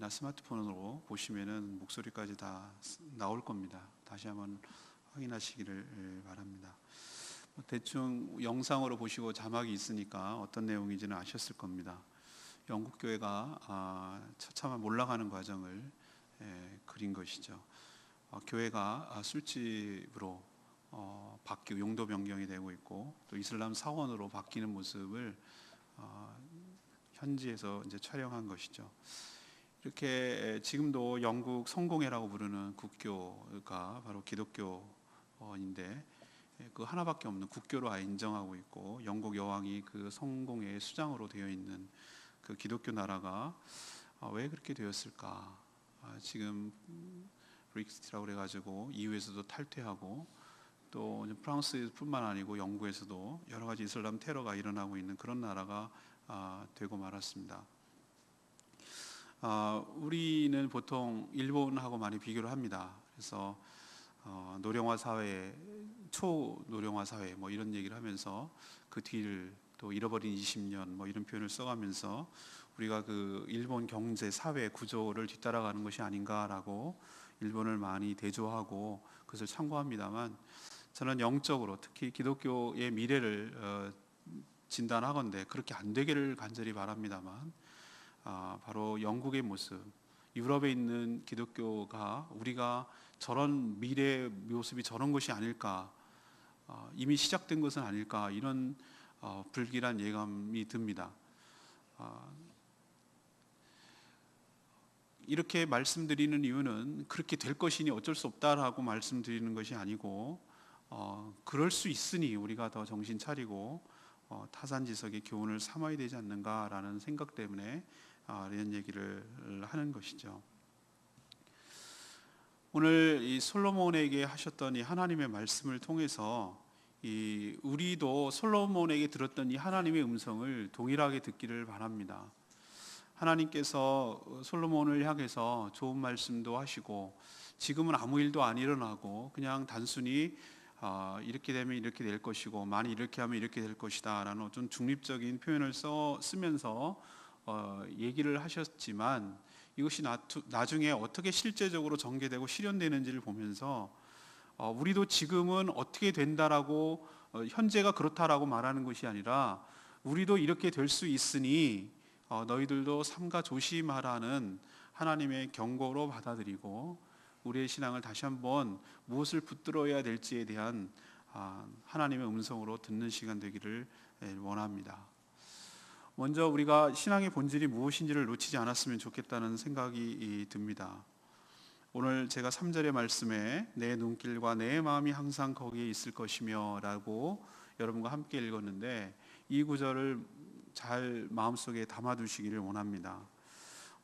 텔레비전이나 스마트폰으로 보시면은 목소리까지 다 나올 겁니다. 다시 한번 확인하시기를 바랍니다. 대충 영상으로 보시고 자막이 있으니까 어떤 내용인지는 아셨을 겁니다. 영국 교회가 처참한 몰락하는 과정을 그린 것이죠. 교회가 술집으로 바뀌고 용도 변경이 되고 있고 또 이슬람 사원으로 바뀌는 모습을 현지에서 이제 촬영한 것이죠. 이렇게 지금도 영국 성공회라고 부르는 국교가 바로 기독교인데 그 하나밖에 없는 국교로 아예 인정하고 있고 영국 여왕이 그 성공회의 수장으로 되어 있는 그 기독교 나라가 왜 그렇게 되었을까? 지금 브렉시트라고 그래가지고 EU에서도 탈퇴하고 또 프랑스뿐만 아니고 영국에서도 여러 가지 이슬람 테러가 일어나고 있는 그런 나라가 되고 말았습니다. 우리는 보통 일본하고 많이 비교를 합니다. 그래서 노령화 사회, 초노령화 사회 뭐 이런 얘기를 하면서 그 뒤를 또 잃어버린 20년 뭐 이런 표현을 써가면서 우리가 그 일본 경제 사회 구조를 뒤따라가는 것이 아닌가라고 일본을 많이 대조하고 그것을 참고합니다만 저는 영적으로 특히 기독교의 미래를 진단하건대 그렇게 안 되기를 간절히 바랍니다만 바로 영국의 모습, 유럽에 있는 기독교가 우리가 저런 미래의 모습이 저런 것이 아닐까, 이미 시작된 것은 아닐까 이런 불길한 예감이 듭니다. 이렇게 말씀드리는 이유는 그렇게 될 것이니 어쩔 수 없다라고 말씀드리는 것이 아니고 그럴 수 있으니 우리가 더 정신 차리고 타산지석의 교훈을 삼아야 되지 않는가라는 생각 때문에 이런 얘기를 하는 것이죠. 오늘 이 솔로몬에게 하셨던 이 하나님의 말씀을 통해서 우리도 솔로몬에게 들었던 이 하나님의 음성을 동일하게 듣기를 바랍니다. 하나님께서 솔로몬을 향해서 좋은 말씀도 하시고 지금은 아무 일도 안 일어나고 그냥 단순히 이렇게 되면 이렇게 될 것이고 만일 이렇게 하면 이렇게 될 것이다 라는 어떤 중립적인 표현을 쓰면서 얘기를 하셨지만 이것이 나중에 어떻게 실제적으로 전개되고 실현되는지를 보면서 우리도 지금은 어떻게 된다라고 현재가 그렇다라고 말하는 것이 아니라 우리도 이렇게 될 수 있으니 너희들도 삼가 조심하라는 하나님의 경고로 받아들이고 우리의 신앙을 다시 한번 무엇을 붙들어야 될지에 대한 하나님의 음성으로 듣는 시간 되기를 원합니다. 먼저 우리가 신앙의 본질이 무엇인지를 놓치지 않았으면 좋겠다는 생각이 듭니다. 오늘 제가 3절의 말씀에 내 눈길과 내 마음이 항상 거기에 있을 것이며 라고 여러분과 함께 읽었는데 이 구절을 잘 마음속에 담아두시기를 원합니다.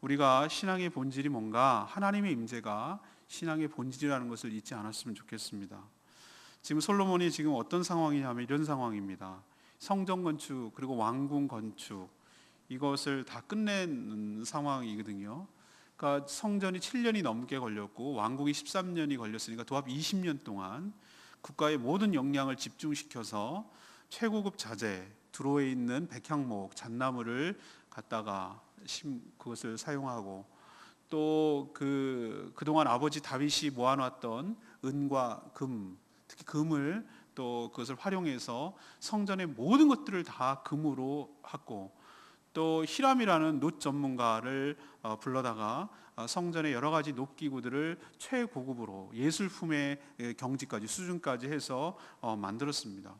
우리가 신앙의 본질이 뭔가 하나님의 임재가 신앙의 본질이라는 것을 잊지 않았으면 좋겠습니다. 지금 솔로몬이 지금 어떤 상황이냐면 이런 상황입니다. 성전 건축 그리고 왕궁 건축 이것을 다 끝낸 상황이거든요. 그러니까 성전이 7년이 넘게 걸렸고 왕궁이 13년이 걸렸으니까 도합 20년 동안 국가의 모든 역량을 집중시켜서 최고급 자재 두로에 있는 백향목 잣나무를 갖다가 그것을 사용하고 또 그동안 아버지 다윗이 모아놨던 은과 금 특히 금을 또 그것을 활용해서 성전의 모든 것들을 다 금으로 하고 또 히람이라는 놋 전문가를 불러다가 성전의 여러 가지 놋기구들을 최고급으로 예술품의 경지까지 수준까지 해서 만들었습니다.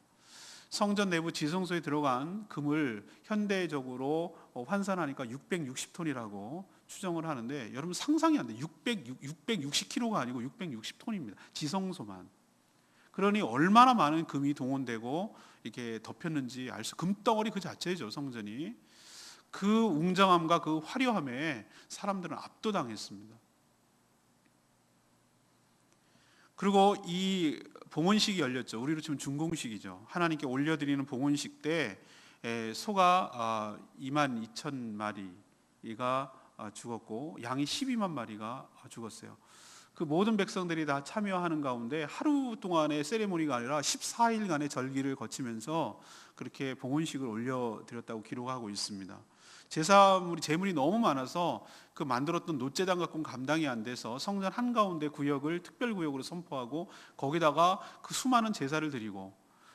성전 내부 지성소에 들어간 금을 현대적으로 환산하니까 660톤이라고 추정을 하는데 여러분 상상이 안 돼요. 660kg가 아니고 660톤입니다. 지성소만. 그러니 얼마나 많은 금이 동원되고 이렇게 덮였는지 알 수. 금덩어리 그 자체죠 성전이. 그 웅장함과 그 화려함에 사람들은 압도당했습니다. 그리고 이 봉헌식이 열렸죠. 우리로 치면 준공식이죠. 하나님께 올려드리는 봉헌식 때 소가 22,000마리가 죽었고 양이 12만 마리가 죽었어요. 그 모든 백성들이 다 참여하는 가운데 하루 동안의 세레모니가 아니라 14일간의 절기를 거치면서 그렇게 봉헌식을 올려드렸다고 기록하고 있습니다. 재물이 너무 많아서 그 만들었던 놋제단 갖고는 감당이 안 돼서 성전 한가운데 구역을 특별구역으로 선포하고 거기다가 그 수많은 제사를 드리고,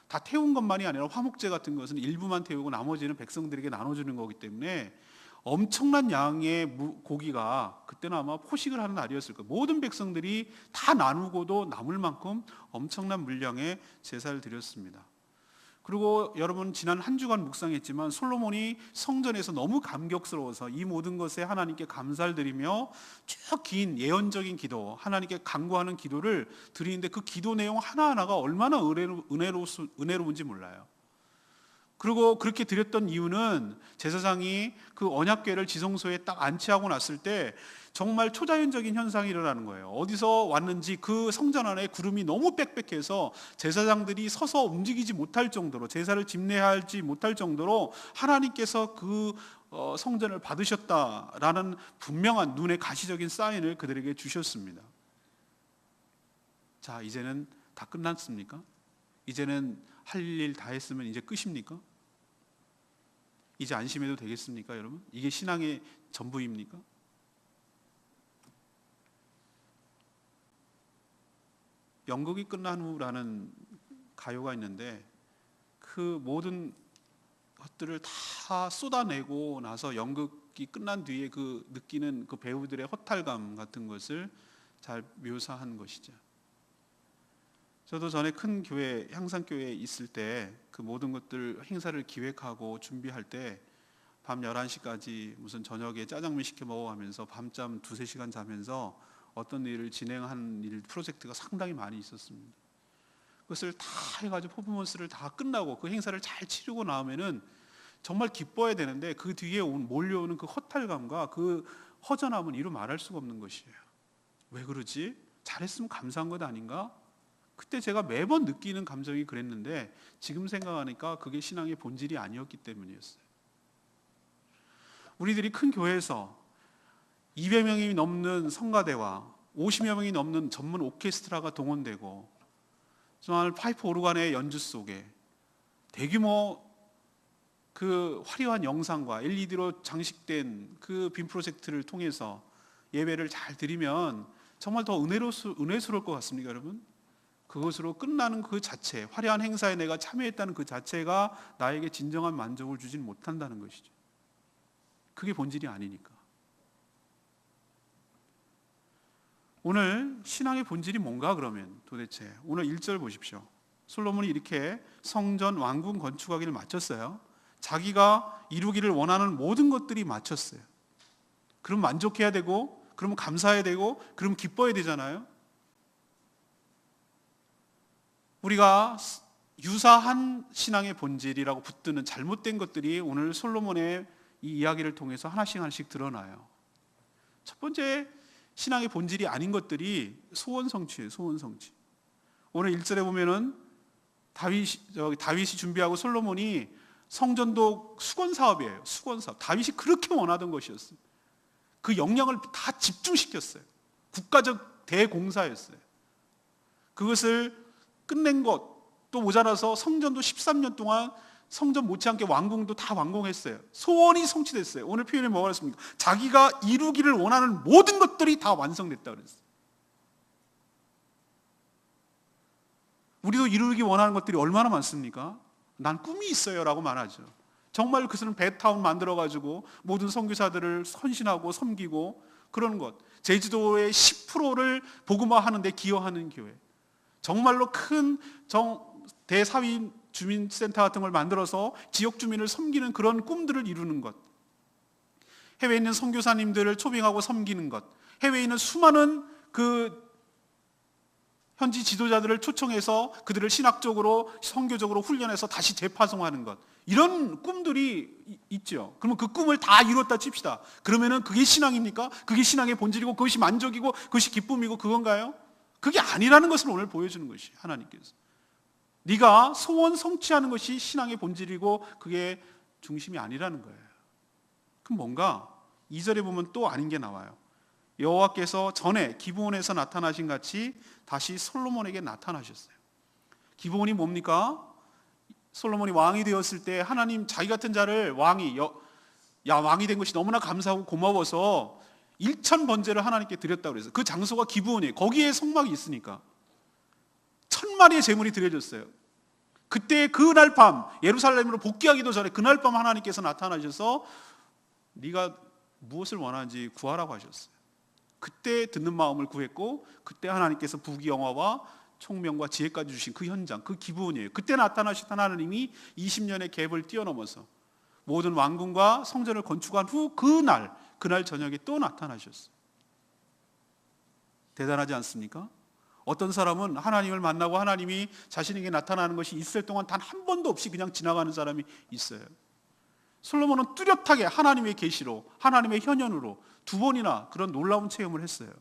다 태운 것만이 아니라 화목제 같은 것은 일부만 태우고 나머지는 백성들에게 나눠주는 거기 때문에 엄청난 양의 고기가, 그때는 아마 포식을 하는 날이었을 거예요. 모든 백성들이 다 나누고도 남을 만큼 엄청난 물량의 제사를 드렸습니다. 그리고 여러분 지난 한 주간 묵상했지만 솔로몬이 성전에서 너무 감격스러워서 이 모든 것에 하나님께 감사를 드리며 쭉 긴 예언적인 기도, 하나님께 간구하는 기도를 드리는데 그 기도 내용 하나하나가 얼마나 은혜로운지 몰라요. 그리고 그렇게 드렸던 이유는 제사장이 그 언약궤를 지성소에 딱 안치하고 났을 때 정말 초자연적인 현상이 일어나는 거예요. 어디서 왔는지 그 성전 안에 구름이 너무 빽빽해서 제사장들이 서서 움직이지 못할 정도로, 제사를 집례하지 못할 정도로 하나님께서 그 성전을 받으셨다라는 분명한 눈에 가시적인 사인을 그들에게 주셨습니다. 자, 이제는 다 끝났습니까? 이제는 할 일 다 했으면 이제 끝입니까? 이제 안심해도 되겠습니까, 여러분? 이게 신앙의 전부입니까? 연극이 끝난 후라는 가요가 있는데 그 모든 것들을 다 쏟아내고 나서 연극이 끝난 뒤에 그 느끼는 그 배우들의 허탈감 같은 것을 잘 묘사한 것이죠. 저도 전에 큰 교회, 향산교회에 있을 때 그 모든 것들 행사를 기획하고 준비할 때 밤 11시까지 무슨 저녁에 짜장면 시켜 먹어가면서 밤잠 2-3시간 자면서 어떤 일을 진행한 일, 프로젝트가 상당히 많이 있었습니다. 그것을 다 해가지고 퍼포먼스를 다 끝나고 그 행사를 잘 치르고 나오면은 정말 기뻐야 되는데 그 뒤에 몰려오는 그 허탈감과 그 허전함은 이루 말할 수가 없는 것이에요. 왜 그러지? 잘했으면 감사한 것 아닌가? 그때 제가 매번 느끼는 감정이 그랬는데 지금 생각하니까 그게 신앙의 본질이 아니었기 때문이었어요. 우리들이 큰 교회에서 200명이 넘는 성가대와 50여 명이 넘는 전문 오케스트라가 동원되고 정말 파이프 오르간의 연주 속에 대규모 그 화려한 영상과 LED로 장식된 그 빔 프로젝트를 통해서 예배를 잘 드리면 정말 더 은혜스러울 것 같습니까, 여러분? 그것으로 끝나는 그 자체, 화려한 행사에 내가 참여했다는 그 자체가 나에게 진정한 만족을 주진 못한다는 것이죠. 그게 본질이 아니니까. 오늘 신앙의 본질이 뭔가 그러면 도대체 오늘 1절 보십시오. 솔로몬이 이렇게 성전 왕궁 건축하기를 마쳤어요. 자기가 이루기를 원하는 모든 것들이 마쳤어요. 그럼 만족해야 되고, 그러면 감사해야 되고, 그러면 기뻐야 되잖아요. 우리가 유사한 신앙의 본질이라고 붙드는 잘못된 것들이 오늘 솔로몬의 이 이야기를 통해서 하나씩 하나씩 드러나요. 첫 번째 신앙의 본질이 아닌 것들이 소원성취예요. 소원성취. 오늘 1절에 보면은 다윗이 준비하고 솔로몬이 성전도 수건사업이에요. 수건사업. 다윗이 그렇게 원하던 것이었어요. 그 역량을 다 집중시켰어요. 국가적 대공사였어요. 그것을 끝낸 것 또 모자라서 성전도 13년 동안 성전 못지않게 왕궁도 다 완공했어요. 소원이 성취됐어요. 오늘 표현이 뭐가 그랬습니까? 자기가 이루기를 원하는 모든 것들이 다 완성됐다 그랬어요. 우리도 이루기 원하는 것들이 얼마나 많습니까? 난 꿈이 있어요 라고 말하죠. 정말 그것은 배타운 만들어가지고 모든 선교사들을 헌신하고 섬기고 그러는 것, 제주도의 10%를 복음화하는 데 기여하는 교회, 정말로 큰 대사위 주민센터 같은 걸 만들어서 지역 주민을 섬기는 그런 꿈들을 이루는 것, 해외에 있는 선교사님들을 초빙하고 섬기는 것, 해외에 있는 수많은 그 현지 지도자들을 초청해서 그들을 신학적으로 선교적으로 훈련해서 다시 재파송하는 것, 이런 꿈들이 있죠. 그러면 그 꿈을 다 이뤘다 칩시다. 그러면은 그게 신앙입니까? 그게 신앙의 본질이고 그것이 만족이고 그것이 기쁨이고 그건가요? 그게 아니라는 것을 오늘 보여주는 것이 하나님께서. 네가 소원 성취하는 것이 신앙의 본질이고 그게 중심이 아니라는 거예요. 그럼 뭔가 2절에 보면 또 아닌 게 나와요. 여호와께서 전에 기브온에서 나타나신 같이 다시 솔로몬에게 나타나셨어요. 기브온이 뭡니까? 솔로몬이 왕이 되었을 때 하나님 자기 같은 자를 왕이 야, 왕이 된 것이 너무나 감사하고 고마워서 일천 번제를 하나님께 드렸다고 그랬어요. 그 장소가 기브온이에요. 거기에 성막이 있으니까 1000마리의 제물이 드려졌어요. 그때 그날 밤 예루살렘으로 복귀하기도 전에 그날 밤 하나님께서 나타나셔서 네가 무엇을 원하는지 구하라고 하셨어요. 그때 듣는 마음을 구했고, 그때 하나님께서 부귀영화와 총명과 지혜까지 주신 그 현장, 그 기브온이에요. 그때 나타나신 하나님이 20년의 갭을 뛰어넘어서 모든 왕궁과 성전을 건축한 후 그날 저녁에 또 나타나셨어요. 대단하지 않습니까? 어떤 사람은 하나님을 만나고 하나님이 자신에게 나타나는 것이 있을 동안 단 한 번도 없이 그냥 지나가는 사람이 있어요. 솔로몬은 뚜렷하게 하나님의 계시로, 하나님의 현현으로 2번이나 그런 놀라운 체험을 했어요.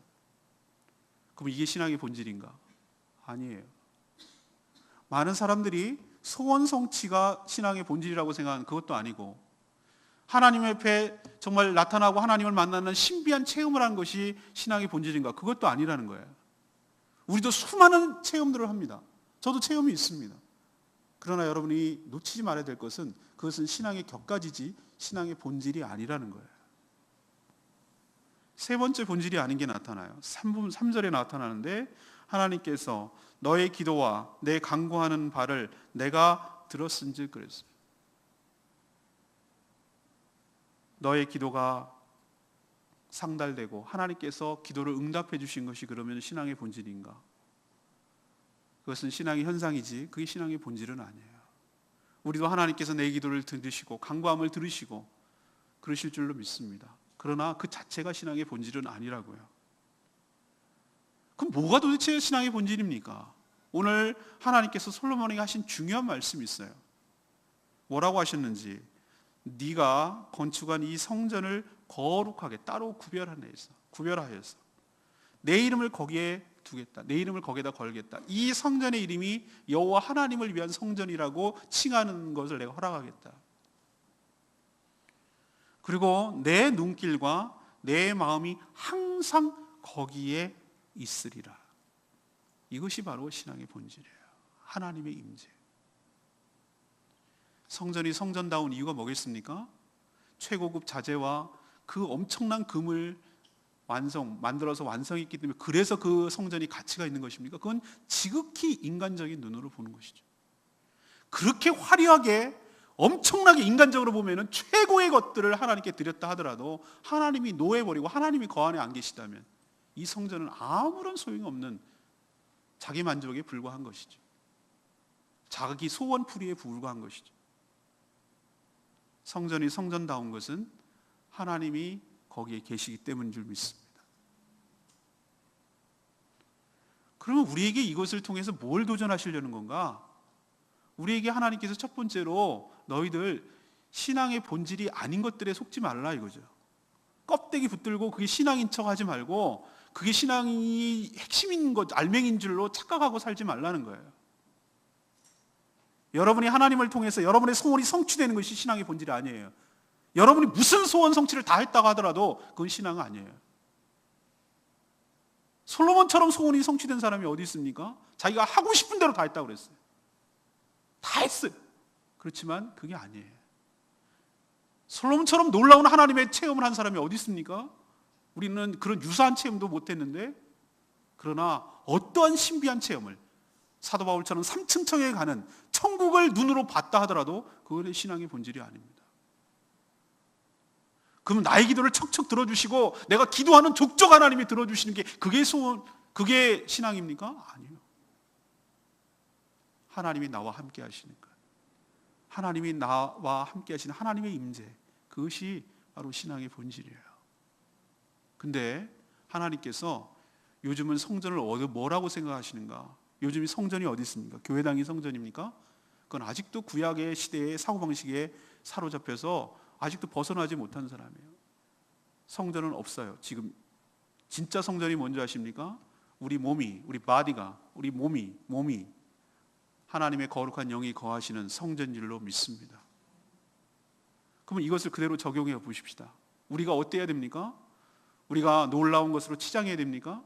그럼 이게 신앙의 본질인가? 아니에요. 많은 사람들이 소원 성취가 신앙의 본질이라고 생각하는 그것도 아니고, 하나님 앞에 정말 나타나고 하나님을 만나는 신비한 체험을 하는 것이 신앙의 본질인가? 그것도 아니라는 거예요. 우리도 수많은 체험들을 합니다. 저도 체험이 있습니다. 그러나 여러분이 놓치지 말아야 될 것은 그것은 신앙의 격가지지 신앙의 본질이 아니라는 거예요. 세 번째 본질이 아닌 게 나타나요. 3절에 나타나는데, 하나님께서 너의 기도와 내 간구하는 바를 내가 들었은즉 그랬어요. 너의 기도가 상달되고 하나님께서 기도를 응답해 주신 것이 그러면 신앙의 본질인가? 그것은 신앙의 현상이지 그게 신앙의 본질은 아니에요. 우리도 하나님께서 내 기도를 들으시고 간구함을 들으시고 그러실 줄로 믿습니다. 그러나 그 자체가 신앙의 본질은 아니라고요. 그럼 뭐가 도대체 신앙의 본질입니까? 오늘 하나님께서 솔로몬에게 하신 중요한 말씀이 있어요. 뭐라고 하셨는지, 네가 건축한 이 성전을 거룩하게 따로 구별하여서 내 이름을 거기에 두겠다. 내 이름을 거기에다 걸겠다. 이 성전의 이름이 여호와 하나님을 위한 성전이라고 칭하는 것을 내가 허락하겠다. 그리고 내 눈길과 내 마음이 항상 거기에 있으리라. 이것이 바로 신앙의 본질이에요. 하나님의 임재. 성전이 성전다운 이유가 뭐겠습니까? 최고급 자재와 그 엄청난 금을 만들어서 완성했기 때문에 그래서 그 성전이 가치가 있는 것입니까? 그건 지극히 인간적인 눈으로 보는 것이죠. 그렇게 화려하게 엄청나게 인간적으로 보면은 최고의 것들을 하나님께 드렸다 하더라도 하나님이 노해버리고 하나님이 거 안에 안 계시다면 이 성전은 아무런 소용이 없는 자기 만족에 불과한 것이죠. 자기 소원풀이에 불과한 것이죠. 성전이 성전다운 것은 하나님이 거기에 계시기 때문인 줄 믿습니다. 그러면 우리에게 이것을 통해서 뭘 도전하시려는 건가? 우리에게 하나님께서 첫 번째로 너희들 신앙의 본질이 아닌 것들에 속지 말라 이거죠. 껍데기 붙들고 그게 신앙인 척 하지 말고 그게 신앙이 핵심인 것, 알맹인 줄로 착각하고 살지 말라는 거예요. 여러분이 하나님을 통해서 여러분의 소원이 성취되는 것이 신앙의 본질이 아니에요. 여러분이 무슨 소원 성취를 다 했다고 하더라도 그건 신앙은 아니에요. 솔로몬처럼 소원이 성취된 사람이 어디 있습니까? 자기가 하고 싶은 대로 다 했다고 그랬어요. 다 했어요. 그렇지만 그게 아니에요. 솔로몬처럼 놀라운 하나님의 체험을 한 사람이 어디 있습니까? 우리는 그런 유사한 체험도 못했는데, 그러나 어떠한 신비한 체험을 사도 바울처럼 3층 청에 가는 천국을 눈으로 봤다 하더라도 그건 신앙의 본질이 아닙니다. 그럼 나의 기도를 척척 들어주시고 내가 기도하는 족족 하나님이 들어주시는 게 그게 소원, 그게 신앙입니까? 아니요. 하나님이 나와 함께 하시니까, 하나님이 나와 함께 하시는 하나님의 임재, 그것이 바로 신앙의 본질이에요. 근데 하나님께서 요즘은 성전을 뭐라고 생각하시는가? 요즘 성전이 어디 있습니까? 교회당이 성전입니까? 그건 아직도 구약의 시대의 사고방식에 사로잡혀서 아직도 벗어나지 못한 사람이에요. 성전은 없어요. 지금 진짜 성전이 뭔지 아십니까? 우리 몸이, 우리 바디가, 우리 몸이 하나님의 거룩한 영이 거하시는 성전일로 믿습니다. 그러면 이것을 그대로 적용해 보십시다. 우리가 어때야 됩니까? 우리가 놀라운 것으로 치장해야 됩니까?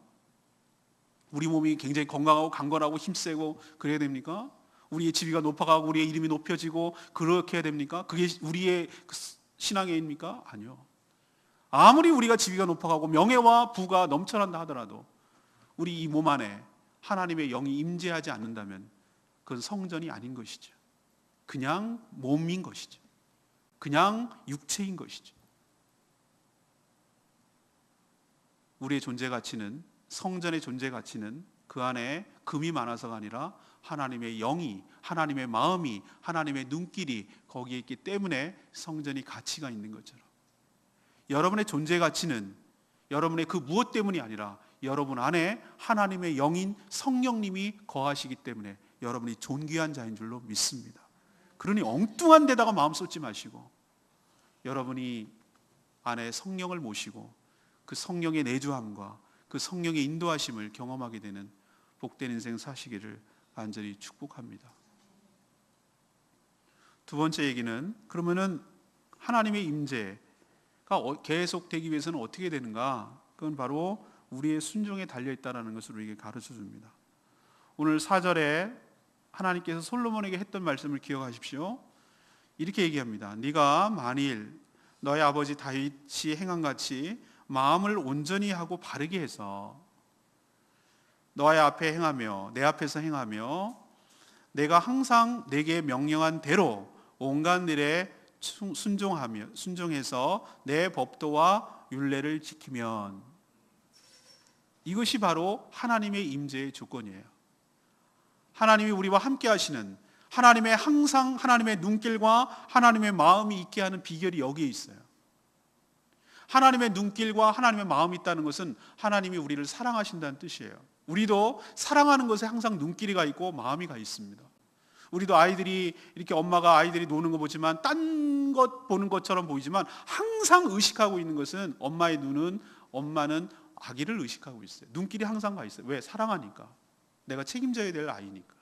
우리 몸이 굉장히 건강하고 강건하고 힘세고 그래야 됩니까? 우리의 지위가 높아가고 우리의 이름이 높여지고 그렇게 해야 됩니까? 그게 우리의 신앙의 A입니까? 아니요. 아무리 우리가 지위가 높아가고 명예와 부가 넘쳐난다 하더라도 우리 이 몸 안에 하나님의 영이 임재하지 않는다면 그건 성전이 아닌 것이죠. 그냥 몸인 것이죠. 그냥 육체인 것이죠. 우리의 존재 가치는, 성전의 존재 가치는 그 안에 금이 많아서가 아니라 하나님의 영이, 하나님의 마음이, 하나님의 눈길이 거기에 있기 때문에 성전이 가치가 있는 것처럼, 여러분의 존재 가치는 여러분의 그 무엇 때문이 아니라 여러분 안에 하나님의 영인 성령님이 거하시기 때문에 여러분이 존귀한 자인 줄로 믿습니다. 그러니 엉뚱한 데다가 마음 쏟지 마시고 여러분이 안에 성령을 모시고 그 성령의 내주함과 그 성령의 인도하심을 경험하게 되는 복된 인생 사시기를 간절히 축복합니다. 두 번째 얘기는, 그러면은 하나님의 임재가 계속되기 위해서는 어떻게 되는가? 그건 바로 우리의 순종에 달려있다는 것을 우리에게 가르쳐 줍니다. 오늘 4절에 하나님께서 솔로몬에게 했던 말씀을 기억하십시오. 이렇게 얘기합니다. 네가 만일 너의 아버지 다윗이 행한 같이 마음을 온전히 하고 바르게 해서 너의 앞에 행하며 내 앞에서 행하며 내가 항상 내게 명령한 대로 온갖 일에 순종해서 내 법도와 율례를 지키면, 이것이 바로 하나님의 임재의 조건이에요. 하나님이 우리와 함께 하시는, 하나님의 항상 하나님의 눈길과 하나님의 마음이 있게 하는 비결이 여기에 있어요. 하나님의 눈길과 하나님의 마음이 있다는 것은 하나님이 우리를 사랑하신다는 뜻이에요. 우리도 사랑하는 것에 항상 눈길이 가 있고 마음이 가 있습니다. 우리도 아이들이 이렇게 엄마가 아이들이 노는 거 보지만 딴 것 보는 것처럼 보이지만 항상 의식하고 있는 것은 엄마는 아기를 의식하고 있어요. 눈길이 항상 가 있어요. 왜? 사랑하니까. 내가 책임져야 될 아이니까.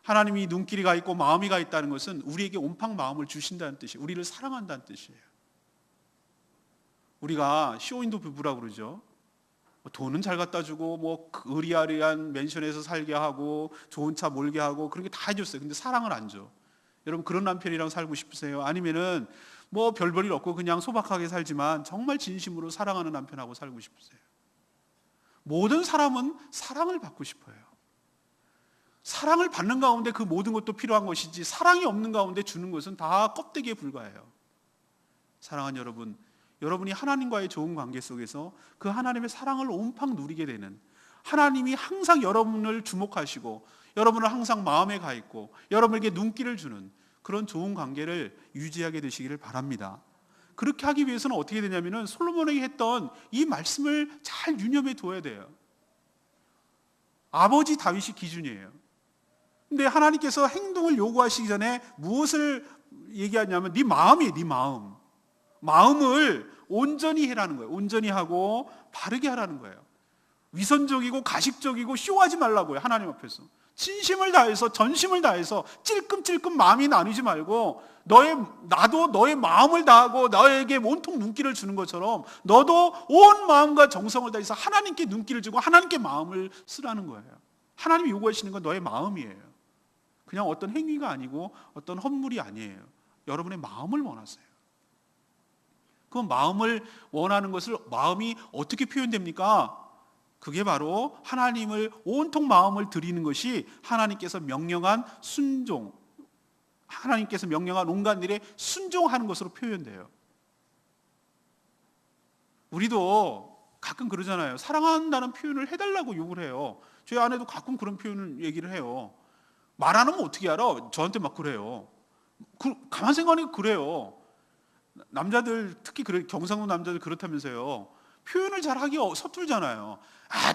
하나님이 눈길이 가 있고 마음이 가 있다는 것은 우리에게 온팡 마음을 주신다는 뜻이에요. 우리를 사랑한다는 뜻이에요. 우리가 쇼윈도 부부라고 그러죠. 돈은 잘 갖다 주고 뭐 의리아리한 맨션에서 살게 하고 좋은 차 몰게 하고 그런 게 다 해줬어요. 근데 사랑을 안 줘. 여러분 그런 남편이랑 살고 싶으세요? 아니면은 뭐 별 볼 일 없고 그냥 소박하게 살지만 정말 진심으로 사랑하는 남편하고 살고 싶으세요? 모든 사람은 사랑을 받고 싶어요. 사랑을 받는 가운데 그 모든 것도 필요한 것이지, 사랑이 없는 가운데 주는 것은 다 껍데기에 불과해요. 사랑하는 여러분, 여러분이 하나님과의 좋은 관계 속에서 그 하나님의 사랑을 온팡 누리게 되는, 하나님이 항상 여러분을 주목하시고 여러분을 항상 마음에 가 있고 여러분에게 눈길을 주는 그런 좋은 관계를 유지하게 되시기를 바랍니다. 그렇게 하기 위해서는 어떻게 되냐면은 솔로몬에게 했던 이 말씀을 잘 유념해 둬야 돼요. 아버지 다윗이 기준이에요. 근데 하나님께서 행동을 요구하시기 전에 무엇을 얘기하냐면 네 마음이에요. 네 마음. 마음을 온전히 해라는 거예요. 온전히 하고 바르게 하라는 거예요. 위선적이고 가식적이고 쇼하지 말라고요. 하나님 앞에서 진심을 다해서 전심을 다해서 찔끔찔끔 마음이 나뉘지 말고 나도 너의 마음을 다하고 너에게 온통 눈길을 주는 것처럼 너도 온 마음과 정성을 다해서 하나님께 눈길을 주고 하나님께 마음을 쓰라는 거예요. 하나님이 요구하시는 건 너의 마음이에요. 그냥 어떤 행위가 아니고 어떤 헌물이 아니에요. 여러분의 마음을 원하세요. 그 마음을 원하는 것을 마음이 어떻게 표현됩니까? 그게 바로 하나님을 온통 마음을 드리는 것이 하나님께서 명령한 순종, 하나님께서 명령한 온갖 일에 순종하는 것으로 표현돼요. 우리도 가끔 그러잖아요. 사랑한다는 표현을 해달라고 요구를 해요. 저희 아내도 가끔 그런 표현을 얘기를 해요. 말 안 하면 어떻게 알아? 저한테 막 그래요. 가만 생각하니까 그래요. 남자들 특히 경상도 남자들 그렇다면서요. 표현을 잘하기 서툴잖아요.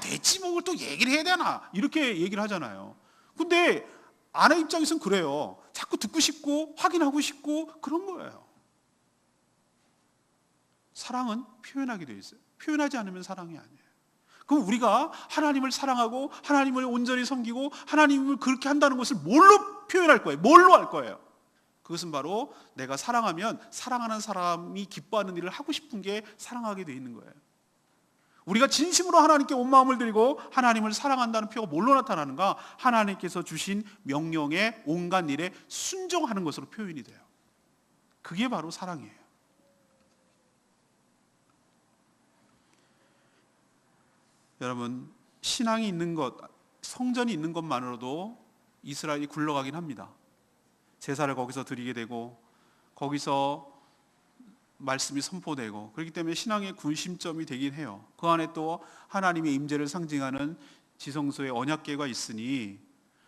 됐지 뭐 그걸 또 얘기를 해야 되나 이렇게 얘기를 하잖아요. 근데 아내 입장에서는 그래요. 자꾸 듣고 싶고 확인하고 싶고 그런 거예요. 사랑은 표현하게 돼 있어요. 표현하지 않으면 사랑이 아니에요. 그럼 우리가 하나님을 사랑하고 하나님을 온전히 섬기고 하나님을 그렇게 한다는 것을 뭘로 표현할 거예요? 뭘로 할 거예요? 그것은 바로 내가 사랑하면 사랑하는 사람이 기뻐하는 일을 하고 싶은 게 사랑하게 돼 있는 거예요. 우리가 진심으로 하나님께 온 마음을 드리고 하나님을 사랑한다는 표가 뭘로 나타나는가? 하나님께서 주신 명령에 온갖 일에 순종하는 것으로 표현이 돼요. 그게 바로 사랑이에요. 여러분, 신앙이 있는 것, 성전이 있는 것만으로도 이스라엘이 굴러가긴 합니다. 제사를 거기서 드리게 되고 거기서 말씀이 선포되고, 그렇기 때문에 신앙의 군심점이 되긴 해요. 그 안에 또 하나님의 임재를 상징하는 지성소의 언약궤가 있으니,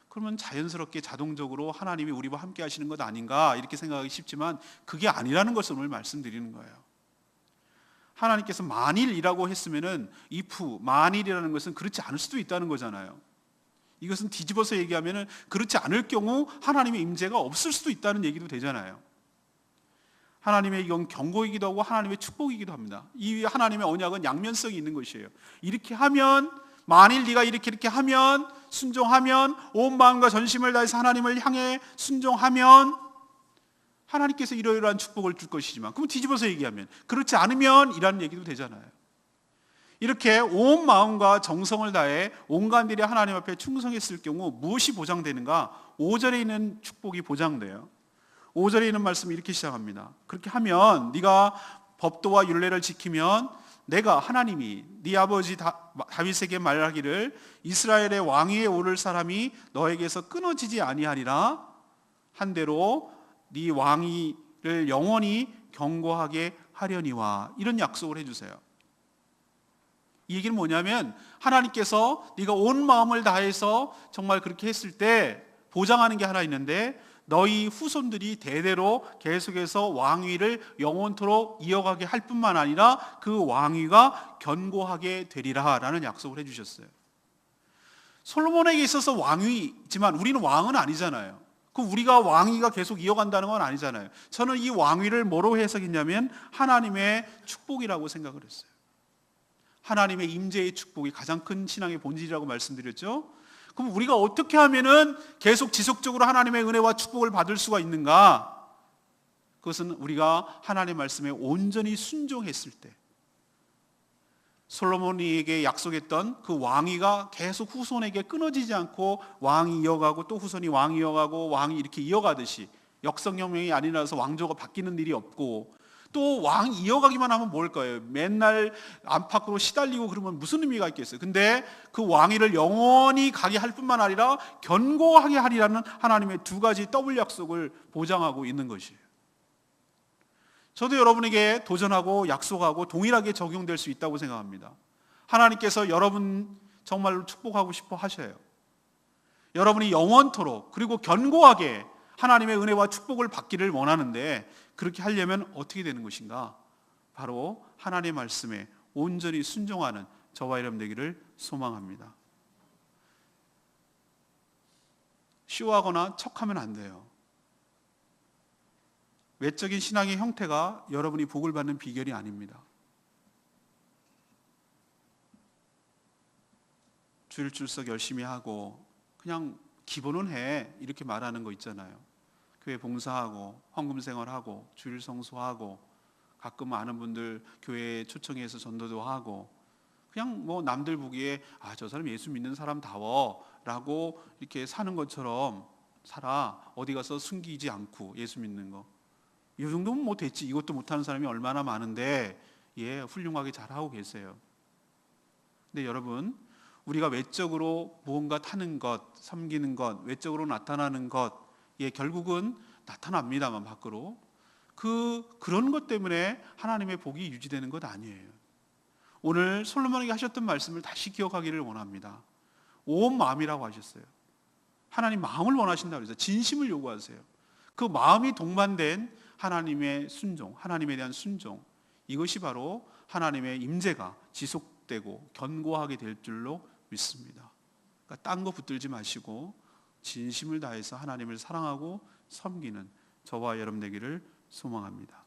그러면 자연스럽게 자동적으로 하나님이 우리와 함께 하시는 것 아닌가 이렇게 생각하기 쉽지만 그게 아니라는 것을 오늘 말씀드리는 거예요. 하나님께서 만일이라고 했으면은 if, 만일이라는 것은 그렇지 않을 수도 있다는 거잖아요. 이것은 뒤집어서 얘기하면은 그렇지 않을 경우 하나님의 임재가 없을 수도 있다는 얘기도 되잖아요. 하나님의 이건 경고이기도 하고 하나님의 축복이기도 합니다. 이 하나님의 언약은 양면성이 있는 것이에요. 이렇게 하면, 만일 네가 이렇게 하면, 순종하면, 온 마음과 전심을 다해서 하나님을 향해 순종하면 하나님께서 이러이러한 축복을 줄 것이지만, 그럼 뒤집어서 얘기하면 그렇지 않으면 이라는 얘기도 되잖아요. 이렇게 온 마음과 정성을 다해 온갖 일에 하나님 앞에 충성했을 경우 무엇이 보장되는가? 5절에 있는 축복이 보장돼요. 5절에 있는 말씀이 이렇게 시작합니다. 그렇게 하면, 네가 법도와 율례를 지키면 내가 하나님이 네 아버지 다윗에게 말하기를 이스라엘의 왕위에 오를 사람이 너에게서 끊어지지 아니하리라 한 대로 네 왕위를 영원히 경고하게 하려니와, 이런 약속을 해주세요. 이 얘기는 뭐냐면, 하나님께서 네가 온 마음을 다해서 정말 그렇게 했을 때 보장하는 게 하나 있는데, 너희 후손들이 대대로 계속해서 왕위를 영원토록 이어가게 할 뿐만 아니라 그 왕위가 견고하게 되리라 라는 약속을 해주셨어요. 솔로몬에게 있어서 왕위지만 우리는 왕은 아니잖아요. 그 우리가 왕위가 계속 이어간다는 건 아니잖아요. 저는 이 왕위를 뭐로 해석했냐면 하나님의 축복이라고 생각을 했어요. 하나님의 임재의 축복이 가장 큰 신앙의 본질이라고 말씀드렸죠. 그럼 우리가 어떻게 하면은 계속 지속적으로 하나님의 은혜와 축복을 받을 수가 있는가? 그것은 우리가 하나님의 말씀에 온전히 순종했을 때, 솔로몬에게 약속했던 그 왕위가 계속 후손에게 끊어지지 않고 왕이 이어가고 또 후손이 왕이 이어가고 왕이 이렇게 이어가듯이, 역성혁명이 아니라서 왕조가 바뀌는 일이 없고, 또 왕 이어가기만 하면 뭘까요? 맨날 안팎으로 시달리고 그러면 무슨 의미가 있겠어요? 근데 그 왕위를 영원히 가게 할 뿐만 아니라 견고하게 하리라는 하나님의 두 가지 더블 약속을 보장하고 있는 것이에요. 저도 여러분에게 도전하고 약속하고 동일하게 적용될 수 있다고 생각합니다. 하나님께서 여러분 정말로 축복하고 싶어 하셔요. 여러분이 영원토록 그리고 견고하게 하나님의 은혜와 축복을 받기를 원하는데, 그렇게 하려면 어떻게 되는 것인가? 바로 하나님의 말씀에 온전히 순종하는 저와 여러분 되기를 소망합니다. 쇼하거나 척하면 안 돼요. 외적인 신앙의 형태가 여러분이 복을 받는 비결이 아닙니다. 주일 출석 열심히 하고 그냥 기본은 해 이렇게 말하는 거 있잖아요. 교회 봉사하고 헌금 생활하고 주일 성수하고 가끔 아는 분들 교회에 초청해서 전도도 하고, 그냥 뭐 남들 보기에 저 사람 예수 믿는 사람다워 라고 이렇게 사는 것처럼 살아. 어디 가서 숨기지 않고 예수 믿는 거, 이 정도면 뭐 됐지. 이것도 못하는 사람이 얼마나 많은데, 훌륭하게 잘하고 계세요. 근데 여러분, 우리가 외적으로 무언가 타는 것, 섬기는 것, 외적으로 나타나는 것, 결국은 나타납니다만 밖으로 그런 것 때문에 하나님의 복이 유지되는 것 아니에요. 오늘 솔로몬에게 하셨던 말씀을 다시 기억하기를 원합니다. 온 마음이라고 하셨어요. 하나님 마음을 원하신다고 해서 진심을 요구하세요. 그 마음이 동반된 하나님의 순종, 하나님에 대한 순종, 이것이 바로 하나님의 임재가 지속되고 견고하게 될 줄로 믿습니다. 그러니까 딴 거 붙들지 마시고 진심을 다해서 하나님을 사랑하고 섬기는 저와 여러분 되기를 소망합니다.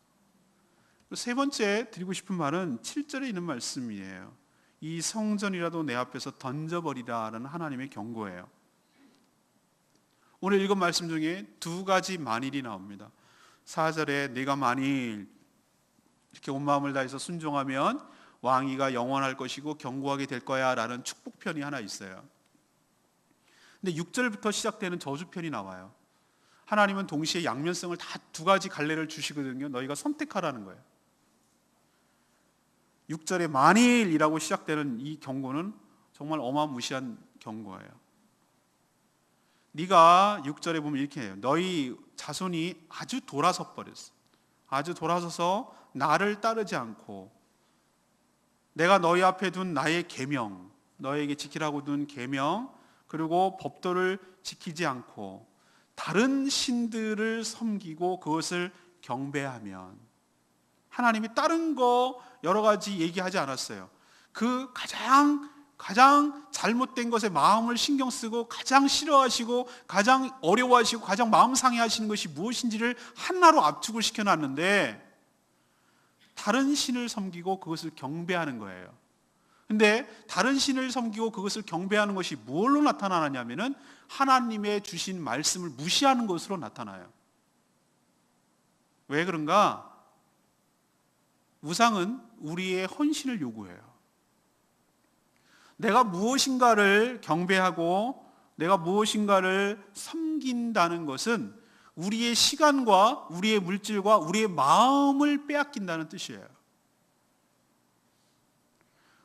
세 번째 드리고 싶은 말은 7절에 있는 말씀이에요. 이 성전이라도 내 앞에서 던져버리라라는 하나님의 경고예요. 오늘 읽은 말씀 중에 두 가지 만일이 나옵니다. 4절에 내가 만일 이렇게 온 마음을 다해서 순종하면 왕위가 영원할 것이고 견고하게 될 거야 라는 축복편이 하나 있어요. 근데 6절부터 시작되는 저주편이 나와요. 하나님은 동시에 양면성을 다 두 가지 갈래를 주시거든요. 너희가 선택하라는 거예요. 6절에 만일이라고 시작되는 이 경고는 정말 어마무시한 경고예요. 네가 6절에 보면 이렇게 해요. 너희 자손이 아주 돌아서 버렸어. 아주 돌아서서 나를 따르지 않고 내가 너희 앞에 둔 나의 계명, 너에게 지키라고 둔 계명, 그리고 법도를 지키지 않고 다른 신들을 섬기고 그것을 경배하면, 하나님이 다른 거 여러 가지 얘기하지 않았어요. 그 가장 잘못된 것에 마음을 신경 쓰고 가장 싫어하시고 가장 어려워하시고 가장 마음 상해하시는 것이 무엇인지를 하나로 압축을 시켜놨는데 다른 신을 섬기고 그것을 경배하는 거예요. 근데 다른 신을 섬기고 그것을 경배하는 것이 뭘로 나타나냐면은 하나님의 주신 말씀을 무시하는 것으로 나타나요. 왜 그런가? 우상은 우리의 헌신을 요구해요. 내가 무엇인가를 경배하고 내가 무엇인가를 섬긴다는 것은 우리의 시간과 우리의 물질과 우리의 마음을 빼앗긴다는 뜻이에요.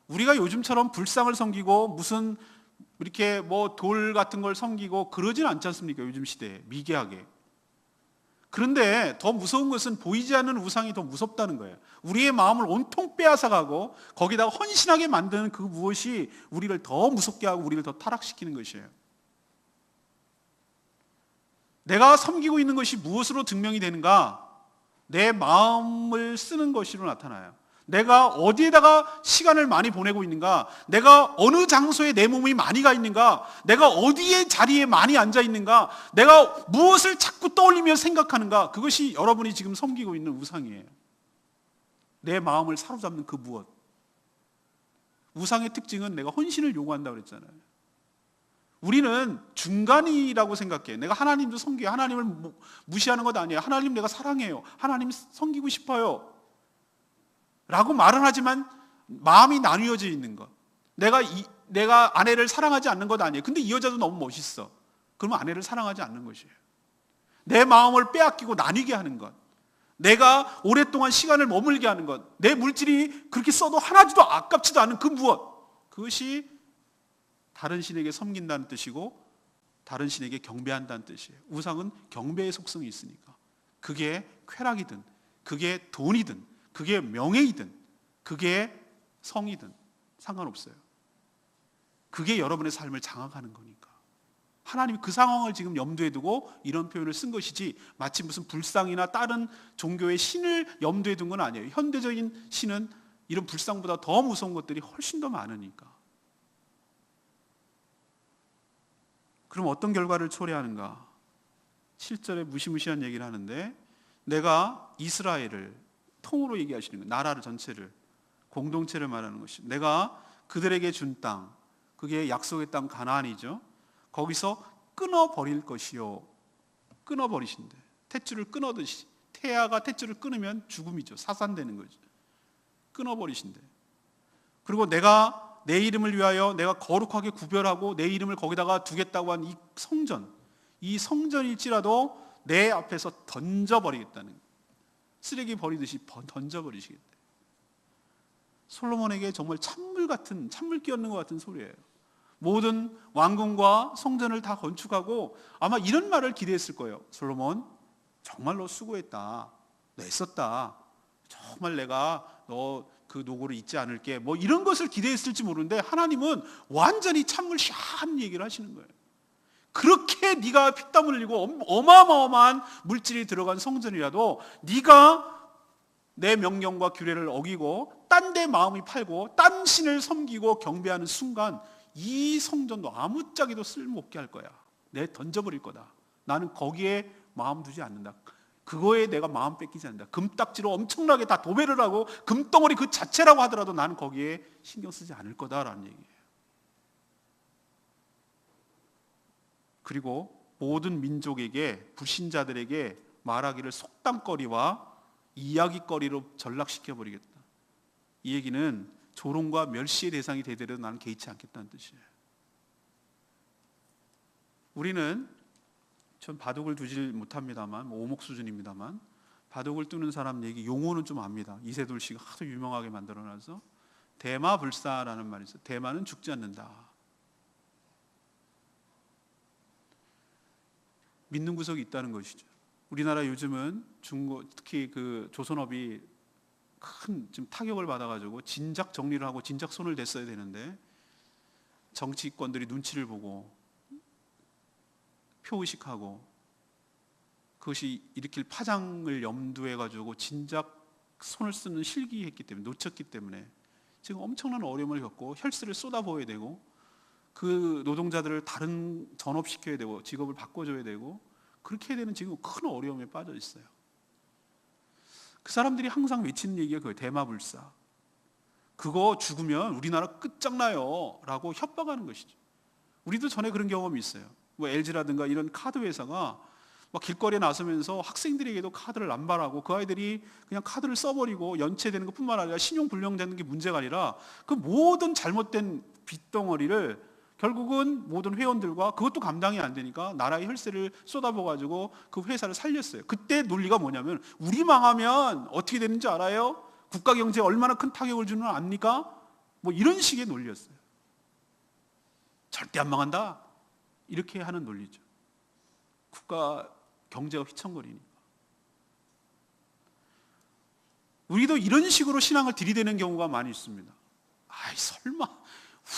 우리가 요즘처럼 불상을 섬기고 무슨 이렇게 뭐 돌 같은 걸 섬기고 그러진 않지 않습니까? 요즘 시대에 미개하게. 그런데 더 무서운 것은 보이지 않는 우상이 더 무섭다는 거예요. 우리의 마음을 온통 빼앗아가고 거기다가 헌신하게 만드는 그 무엇이 우리를 더 무섭게 하고 우리를 더 타락시키는 것이에요. 내가 섬기고 있는 것이 무엇으로 증명이 되는가? 내 마음을 쓰는 것으로 나타나요. 내가 어디에다가 시간을 많이 보내고 있는가? 내가 어느 장소에 내 몸이 많이 가 있는가? 내가 어디에 자리에 많이 앉아 있는가? 내가 무엇을 자꾸 떠올리며 생각하는가? 그것이 여러분이 지금 섬기고 있는 우상이에요. 내 마음을 사로잡는 그 무엇. 우상의 특징은 내가 헌신을 요구한다고 그랬잖아요. 우리는 중간이라고 생각해요. 내가 하나님도 섬겨요. 하나님을 무시하는 것 아니에요. 하나님 내가 사랑해요. 하나님 섬기고 싶어요. 라고 말은 하지만 마음이 나뉘어져 있는 것. 내가 아내를 사랑하지 않는 것 아니에요. 근데 이 여자도 너무 멋있어. 그러면 아내를 사랑하지 않는 것이에요. 내 마음을 빼앗기고 나뉘게 하는 것. 내가 오랫동안 시간을 머물게 하는 것. 내 물질이 그렇게 써도 하나도 아깝지도 않은 그 무엇. 그것이 다른 신에게 섬긴다는 뜻이고 다른 신에게 경배한다는 뜻이에요. 우상은 경배의 속성이 있으니까. 그게 쾌락이든 그게 돈이든 그게 명예이든 그게 성이든 상관없어요. 그게 여러분의 삶을 장악하는 거니까. 하나님이 그 상황을 지금 염두에 두고 이런 표현을 쓴 것이지 마치 무슨 불상이나 다른 종교의 신을 염두에 둔 건 아니에요. 현대적인 신은 이런 불상보다 더 무서운 것들이 훨씬 더 많으니까. 그럼 어떤 결과를 초래하는가? 7절에 무시무시한 얘기를 하는데 내가 이스라엘을 통으로 얘기하시는 거예요. 나라를 전체를, 공동체를 말하는 것이. 내가 그들에게 준 땅, 그게 약속의 땅 가나안이죠. 거기서 끊어버릴 것이요. 끊어버리신대. 탯줄을 끊어듯이. 태아가 탯줄을 끊으면 죽음이죠. 사산되는 거죠. 끊어버리신대. 그리고 내가 내 이름을 위하여 내가 거룩하게 구별하고 내 이름을 거기다가 두겠다고 한 이 성전일지라도 내 앞에서 던져버리겠다는 거예요. 쓰레기 버리듯이 던져버리시겠다. 솔로몬에게 정말 찬물 끼얹는 것 같은 소리예요. 모든 왕궁과 성전을 다 건축하고 아마 이런 말을 기대했을 거예요. 솔로몬, 정말로 수고했다. 너 애썼다. 정말 내가 너 그 노고를 잊지 않을게. 뭐 이런 것을 기대했을지 모르는데 하나님은 완전히 찬물 샤한 얘기를 하시는 거예요. 그렇게 네가 피땀 흘리고 어마어마한 물질이 들어간 성전이라도 네가 내 명령과 규례를 어기고 딴 데 마음이 팔고 딴 신을 섬기고 경배하는 순간 이 성전도 아무짝에도 쓸모없게 할 거야. 내 던져버릴 거다. 나는 거기에 마음 두지 않는다. 그거에 내가 마음 뺏기지 않는다. 금딱지로 엄청나게 다 도배를 하고 금덩어리 그 자체라고 하더라도 나는 거기에 신경 쓰지 않을 거다라는 얘기예요. 그리고 모든 민족에게, 불신자들에게 말하기를 속담거리와 이야기거리로 전락시켜버리겠다. 이 얘기는 조롱과 멸시의 대상이 되더라도 나는 개의치 않겠다는 뜻이에요. 우리는 전 바둑을 두질 못합니다만, 오목 수준입니다만, 바둑을 두는 사람 얘기 용어는 좀 압니다. 이세돌 씨가 하도 유명하게 만들어놔서 대마불사라는 말이 있어요. 대마는 죽지 않는다. 믿는 구석이 있다는 것이죠. 우리나라 요즘은 특히 그 조선업이 큰 지금 타격을 받아가지고 진작 정리를 하고 진작 손을 댔어야 되는데 정치권들이 눈치를 보고 표의식하고 그것이 일으킬 파장을 염두해 가지고 진작 손을 쓰는 실기했기 때문에 놓쳤기 때문에 지금 엄청난 어려움을 겪고 혈세를 쏟아부어야 되고 그 노동자들을 다른 전업시켜야 되고 직업을 바꿔줘야 되고 그렇게 해야 되는 지금 큰 어려움에 빠져 있어요. 그 사람들이 항상 외치는 얘기가 그거예요. 대마불사. 그거 죽으면 우리나라 끝장나요 라고 협박하는 것이죠. 우리도 전에 그런 경험이 있어요. 뭐 LG라든가 이런 카드 회사가 막 길거리에 나서면서 학생들에게도 카드를 남발하고 그 아이들이 그냥 카드를 써버리고 연체되는 것뿐만 아니라 신용불량되는 게 문제가 아니라 그 모든 잘못된 빚덩어리를 결국은 모든 회원들과 그것도 감당이 안 되니까 나라의 혈세를 쏟아부어가지고 그 회사를 살렸어요. 그때 논리가 뭐냐면 우리 망하면 어떻게 되는지 알아요? 국가 경제에 얼마나 큰 타격을 주는 거 압니까? 뭐 이런 식의 논리였어요. 절대 안 망한다. 이렇게 하는 논리죠. 국가 경제가 휘청거리니까. 우리도 이런 식으로 신앙을 들이대는 경우가 많이 있습니다. 아이 설마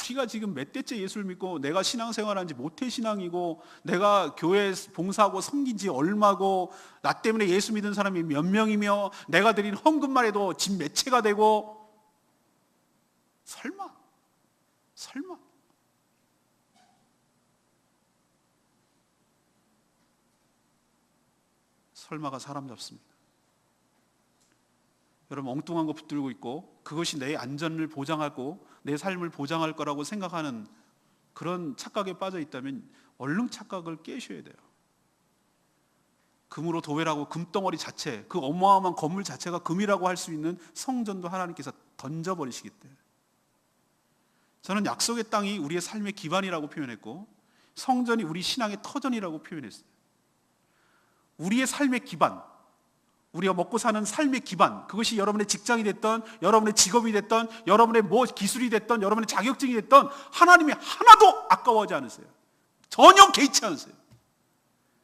우리가 지금 몇 대째 예수를 믿고 내가 신앙생활한 지 모태신앙이고 내가 교회 봉사하고 섬긴 지 얼마고 나 때문에 예수 믿은 사람이 몇 명이며 내가 드린 헌금만 해도 집 몇 채가 되고 설마 설마가 사람답습니다. 여러분 엉뚱한 거 붙들고 있고 그것이 내 안전을 보장하고 내 삶을 보장할 거라고 생각하는 그런 착각에 빠져 있다면 얼른 착각을 깨셔야 돼요. 금으로 도배라고 금덩어리 자체, 그 어마어마한 건물 자체가 금이라고 할 수 있는 성전도 하나님께서 던져버리시기 때문에 저는 약속의 땅이 우리의 삶의 기반이라고 표현했고 성전이 우리 신앙의 터전이라고 표현했어요. 우리의 삶의 기반, 우리가 먹고 사는 삶의 기반, 그것이 여러분의 직장이 됐던 여러분의 직업이 됐던 여러분의 뭐 기술이 됐던 여러분의 자격증이 됐던 하나님이 하나도 아까워하지 않으세요. 전혀 개의치 않으세요.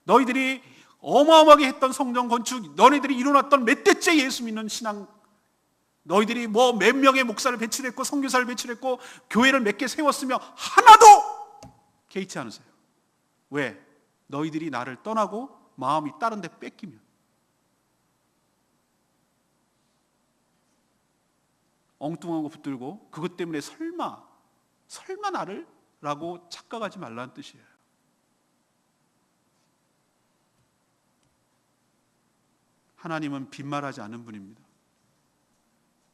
너희들이 어마어마하게 했던 성전 건축, 너희들이 이뤄놨던 몇 대째 예수 믿는 신앙, 너희들이 뭐 몇 명의 목사를 배출했고 선교사를 배출했고 교회를 몇 개 세웠으며 하나도 개의치 않으세요. 왜? 너희들이 나를 떠나고 마음이 다른 데 뺏기면 엉뚱한 거 붙들고 그것 때문에 설마 나를? 라고 착각하지 말라는 뜻이에요. 하나님은 빈말하지 않은 분입니다.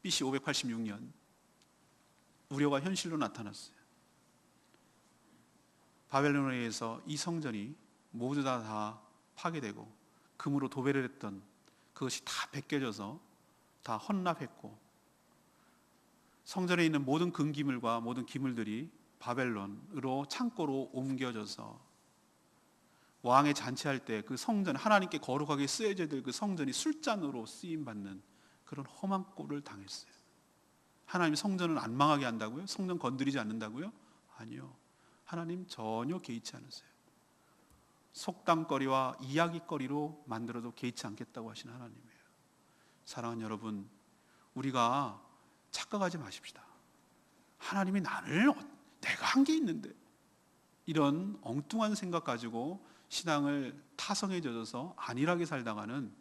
BC 586년 우려가 현실로 나타났어요. 바벨론에 의해서 이 성전이 모두 다 파괴되고 금으로 도배를 했던 그것이 다 벗겨져서 다 헌납했고 성전에 있는 모든 금기물과 모든 기물들이 바벨론으로 창고로 옮겨져서 왕의 잔치할 때 그 성전, 하나님께 거룩하게 쓰여져야 될 그 성전이 술잔으로 쓰임받는 그런 험한 꼴을 당했어요. 하나님 성전은 안 망하게 한다고요? 성전 건드리지 않는다고요? 아니요. 하나님 전혀 개의치 않으세요. 속담거리와 이야기거리로 만들어도 개의치 않겠다고 하신 하나님이에요. 사랑하는 여러분, 우리가 착각하지 마십시다. 하나님이 내가 한 게 있는데 이런 엉뚱한 생각 가지고 신앙을 타성에 젖어서 안일하게 살다가는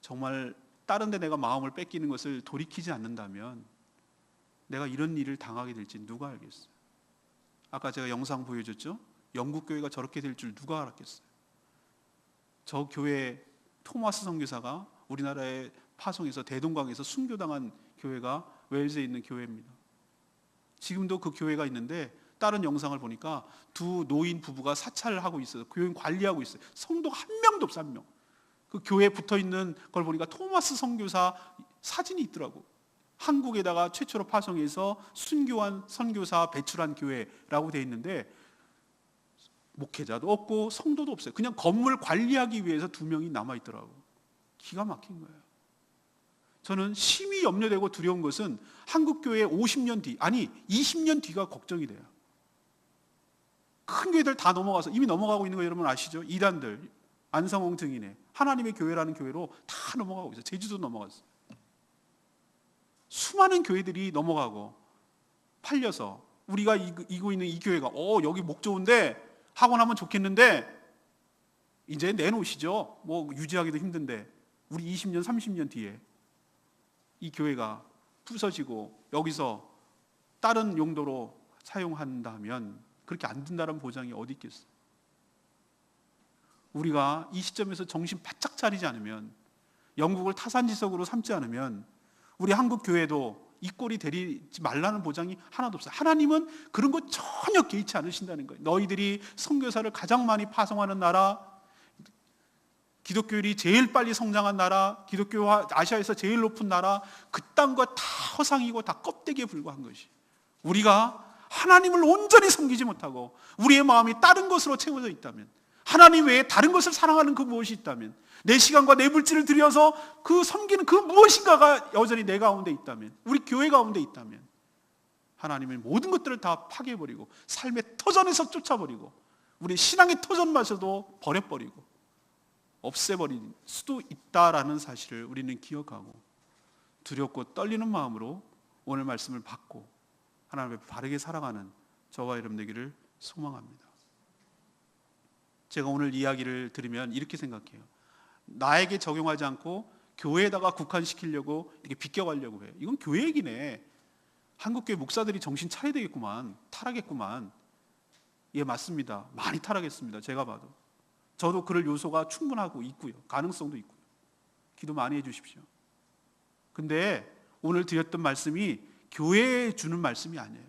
정말 다른 데 내가 마음을 뺏기는 것을 돌이키지 않는다면 내가 이런 일을 당하게 될지 누가 알겠어요. 아까 제가 영상 보여줬죠? 영국 교회가 저렇게 될 줄 누가 알았겠어요. 저 교회 토마스 선교사가 우리나라에 파송해서 대동강에서 순교당한 교회가 웨일즈에 있는 교회입니다. 지금도 그 교회가 있는데 다른 영상을 보니까 두 노인 부부가 사찰을 하고 있어요. 교회 관리하고 있어요. 성도가 한 명도 없어, 한 명. 그 교회에 붙어있는 걸 보니까 토마스 선교사 사진이 있더라고. 한국에다가 최초로 파송해서 순교한 선교사 배출한 교회라고 돼 있는데 목회자도 없고 성도도 없어요. 그냥 건물 관리하기 위해서 2명이 남아있더라고. 기가 막힌 거예요. 저는 심히 염려되고 두려운 것은 한국교회 50년 뒤, 아니 20년 뒤가 걱정이 돼요. 큰 교회들 다 넘어가서, 이미 넘어가고 있는 거 여러분 아시죠? 이단들, 안성홍 등이네, 하나님의 교회라는 교회로 다 넘어가고 있어요. 제주도 넘어갔어요. 수많은 교회들이 넘어가고 팔려서 우리가 이고 있는 이 교회가 여기 목 좋은데 하고 나면 좋겠는데 이제 내놓으시죠. 뭐 유지하기도 힘든데 우리 20년 30년 뒤에 이 교회가 부서지고 여기서 다른 용도로 사용한다면 그렇게 안 된다는 보장이 어디 있겠어요? 우리가 이 시점에서 정신 바짝 차리지 않으면, 영국을 타산지석으로 삼지 않으면 우리 한국 교회도 이 꼴이 되지 말라는 보장이 하나도 없어요. 하나님은 그런 거 전혀 개의치 않으신다는 거예요. 너희들이 선교사를 가장 많이 파송하는 나라, 기독교율이 제일 빨리 성장한 나라, 기독교가 아시아에서 제일 높은 나라, 그 땅과 다 허상이고 다 껍데기에 불과한 것이, 우리가 하나님을 온전히 섬기지 못하고 우리의 마음이 다른 것으로 채워져 있다면, 하나님 외에 다른 것을 사랑하는 그 무엇이 있다면, 내 시간과 내 물질을 들여서 그 섬기는 그 무엇인가가 여전히 내 가운데 있다면, 우리 교회 가운데 있다면, 하나님은 모든 것들을 다 파괴해버리고 삶의 터전에서 쫓아버리고 우리 신앙의 터전마저도 버려버리고 없애버릴 수도 있다라는 사실을 우리는 기억하고 두렵고 떨리는 마음으로 오늘 말씀을 받고 하나님 앞에 바르게 살아가는 저와 여러분 되기를 소망합니다. 제가 오늘 이야기를 들으면 이렇게 생각해요. 나에게 적용하지 않고 교회에다가 국한시키려고 이렇게 비껴가려고 해요. 이건 교회 얘기네. 한국교회 목사들이 정신 차려야 되겠구만. 타락했구만. 예, 맞습니다. 많이 타락했습니다. 제가 봐도. 저도 그럴 요소가 충분하고 있고요. 가능성도 있고요. 기도 많이 해주십시오. 근데 오늘 드렸던 말씀이 교회에 주는 말씀이 아니에요.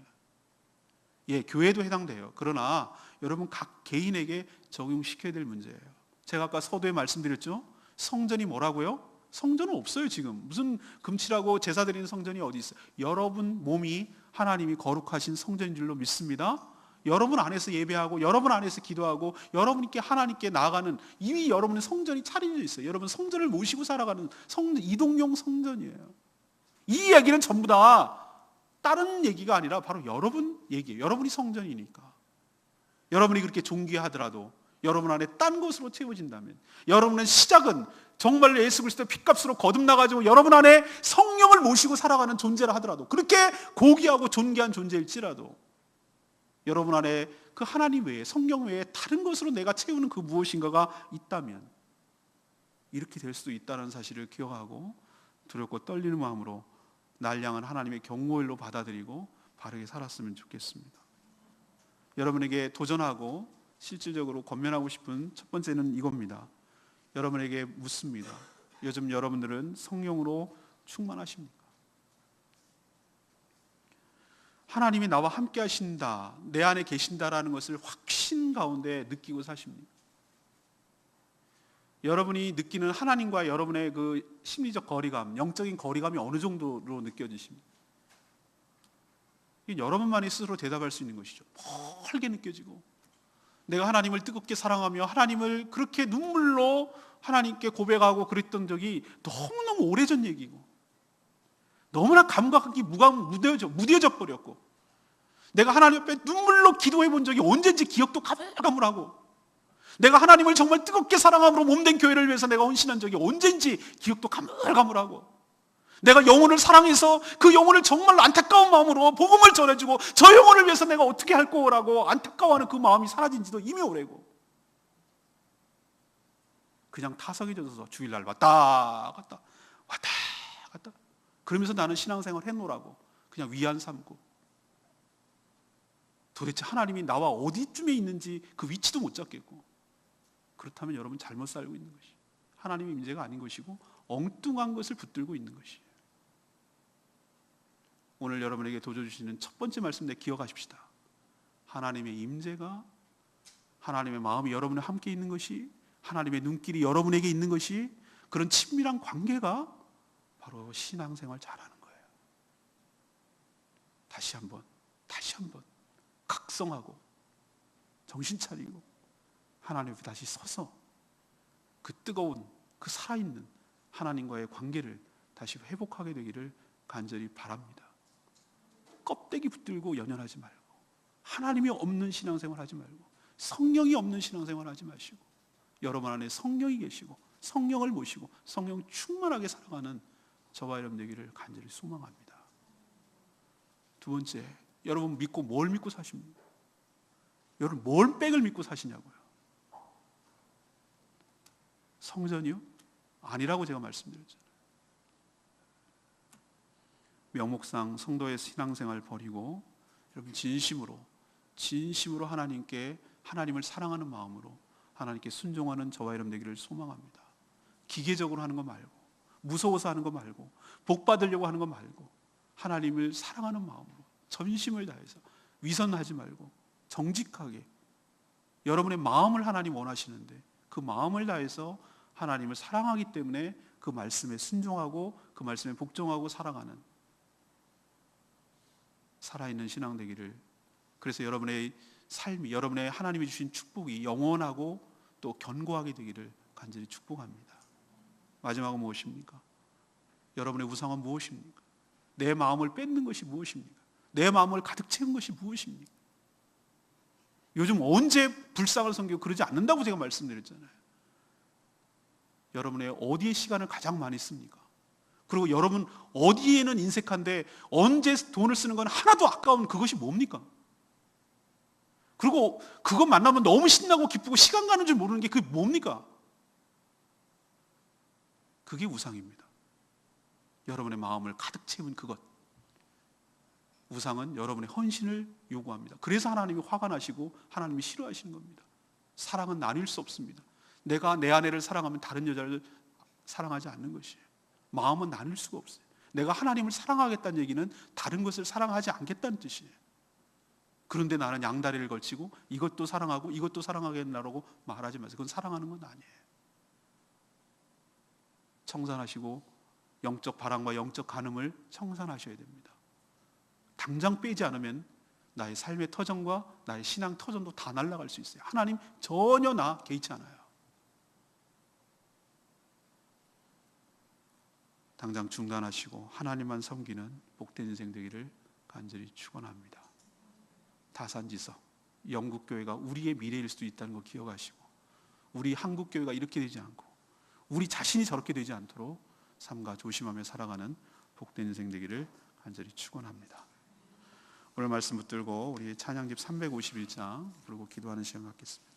예, 교회도 해당돼요. 그러나 여러분 각 개인에게 적용시켜야 될 문제예요. 제가 아까 서두에 말씀드렸죠? 성전이 뭐라고요? 성전은 없어요. 지금 무슨 금칠하고 제사 드리는 성전이 어디 있어요? 여러분 몸이 하나님이 거룩하신 성전인 줄로 믿습니다. 여러분 안에서 예배하고 여러분 안에서 기도하고 여러분께 하나님께 나아가는 이미 여러분의 성전이 차려져 있어요. 여러분 성전을 모시고 살아가는 성전, 이동용 성전이에요. 이 이야기는 전부 다 다른 얘기가 아니라 바로 여러분 얘기예요. 여러분이 성전이니까. 여러분이 그렇게 존귀하더라도 여러분 안에 딴 것으로 채워진다면, 여러분의 시작은 정말로 예수 그리스도의 핏값으로 거듭나가지고 여러분 안에 성령을 모시고 살아가는 존재라 하더라도, 그렇게 고귀하고 존귀한 존재일지라도 여러분 안에 그 하나님 외에, 성령 외에 다른 것으로 내가 채우는 그 무엇인가가 있다면 이렇게 될 수도 있다는 사실을 기억하고 두렵고 떨리는 마음으로 날 향한 하나님의 경고일로 받아들이고 바르게 살았으면 좋겠습니다. 여러분에게 도전하고 실질적으로 권면하고 싶은 첫 번째는 이겁니다. 여러분에게 묻습니다. 요즘 여러분들은 성령으로 충만하십니까? 하나님이 나와 함께 하신다, 내 안에 계신다라는 것을 확신 가운데 느끼고 사십니까? 여러분이 느끼는 하나님과 여러분의 그 심리적 거리감, 영적인 거리감이 어느 정도로 느껴지십니까? 이게 여러분만이 스스로 대답할 수 있는 것이죠. 멀게 느껴지고, 내가 하나님을 뜨겁게 사랑하며 하나님을 그렇게 눈물로 하나님께 고백하고 그랬던 적이 너무너무 오래전 얘기고, 너무나 감각이 무뎌져 버렸고, 내가 하나님 앞에 눈물로 기도해 본 적이 언젠지 기억도 가물가물하고, 내가 하나님을 정말 뜨겁게 사랑함으로 몸된 교회를 위해서 내가 헌신한 적이 언젠지 기억도 가물가물하고, 내가 영혼을 사랑해서 그 영혼을 정말 안타까운 마음으로 복음을 전해주고 저 영혼을 위해서 내가 어떻게 할 거라고 안타까워하는 그 마음이 사라진 지도 이미 오래고, 그냥 타석에 젖어서 주일날 왔다 갔다 왔다 갔다 그러면서 나는 신앙생활 해놓으라고 그냥 위안 삼고, 도대체 하나님이 나와 어디쯤에 있는지 그 위치도 못 잡겠고, 그렇다면 여러분 잘못 살고 있는 것이, 하나님의 임재가 아닌 것이고 엉뚱한 것을 붙들고 있는 것이에요. 오늘 여러분에게 도전주시는 첫 번째 말씀 기억하십시다. 하나님의 임재가, 하나님의 마음이 여러분과 함께 있는 것이, 하나님의 눈길이 여러분에게 있는 것이, 그런 친밀한 관계가 바로 신앙생활 잘하는 거예요. 다시 한번 각성하고 정신 차리고 하나님 앞에 다시 서서 그 뜨거운, 그 살아있는 하나님과의 관계를 다시 회복하게 되기를 간절히 바랍니다. 껍데기 붙들고 연연하지 말고, 하나님이 없는 신앙생활 하지 말고, 성령이 없는 신앙생활 하지 마시고, 여러분 안에 성령이 계시고 성령을 모시고 성령 충만하게 살아가는 저와 여러분 되기를 간절히 소망합니다. 두 번째, 여러분 믿고 뭘 믿고 사십니까? 여러분 뭘 백을 믿고 사시냐고요? 성전이요? 아니라고 제가 말씀드렸잖아요. 명목상 성도의 신앙생활 버리고 여러분 진심으로 하나님께, 하나님을 사랑하는 마음으로 하나님께 순종하는 저와 여러분 되기를 소망합니다. 기계적으로 하는 거 말고, 무서워서 하는 거 말고, 복 받으려고 하는 거 말고, 하나님을 사랑하는 마음으로 전심을 다해서 위선하지 말고 정직하게 여러분의 마음을 하나님 원하시는데 그 마음을 다해서 하나님을 사랑하기 때문에 그 말씀에 순종하고 그 말씀에 복종하고 살아가는 살아있는 신앙 되기를, 그래서 여러분의 삶이, 여러분의 하나님이 주신 축복이 영원하고 또 견고하게 되기를 간절히 축복합니다. 마지막은 무엇입니까? 여러분의 우상은 무엇입니까? 내 마음을 뺏는 것이 무엇입니까? 내 마음을 가득 채운 것이 무엇입니까? 요즘 언제 불상을 섬기고 그러지 않는다고 제가 말씀드렸잖아요. 여러분의 어디에 시간을 가장 많이 씁니까? 그리고 여러분 어디에는 인색한데 언제 돈을 쓰는 건 하나도 아까운 그것이 뭡니까? 그리고 그거 만나면 너무 신나고 기쁘고 시간 가는 줄 모르는 게 그게 뭡니까? 그게 우상입니다. 여러분의 마음을 가득 채운 그것. 우상은 여러분의 헌신을 요구합니다. 그래서 하나님이 화가 나시고 하나님이 싫어하시는 겁니다. 사랑은 나뉠 수 없습니다. 내가 내 아내를 사랑하면 다른 여자를 사랑하지 않는 것이에요. 마음은 나눌 수가 없어요. 내가 하나님을 사랑하겠다는 얘기는 다른 것을 사랑하지 않겠다는 뜻이에요. 그런데 나는 양다리를 걸치고 이것도 사랑하고 이것도 사랑하겠다고 말하지 마세요. 그건 사랑하는 건 아니에요. 청산하시고 영적 바람과 영적 간음을 청산하셔야 됩니다. 당장 빼지 않으면 나의 삶의 터전과 나의 신앙 터전도 다 날아갈 수 있어요. 하나님 전혀 나 개의치 않아요. 당장 중단하시고 하나님만 섬기는 복된 인생 되기를 간절히 축원합니다. 다산지서 영국교회가 우리의 미래일 수도 있다는 거 기억하시고, 우리 한국교회가 이렇게 되지 않고 우리 자신이 저렇게 되지 않도록 삼가 조심하며 살아가는 복된 인생 되기를 간절히 축원합니다. 오늘 말씀 붙들고 우리 찬양집 351장 부르고 기도하는 시간 갖겠습니다.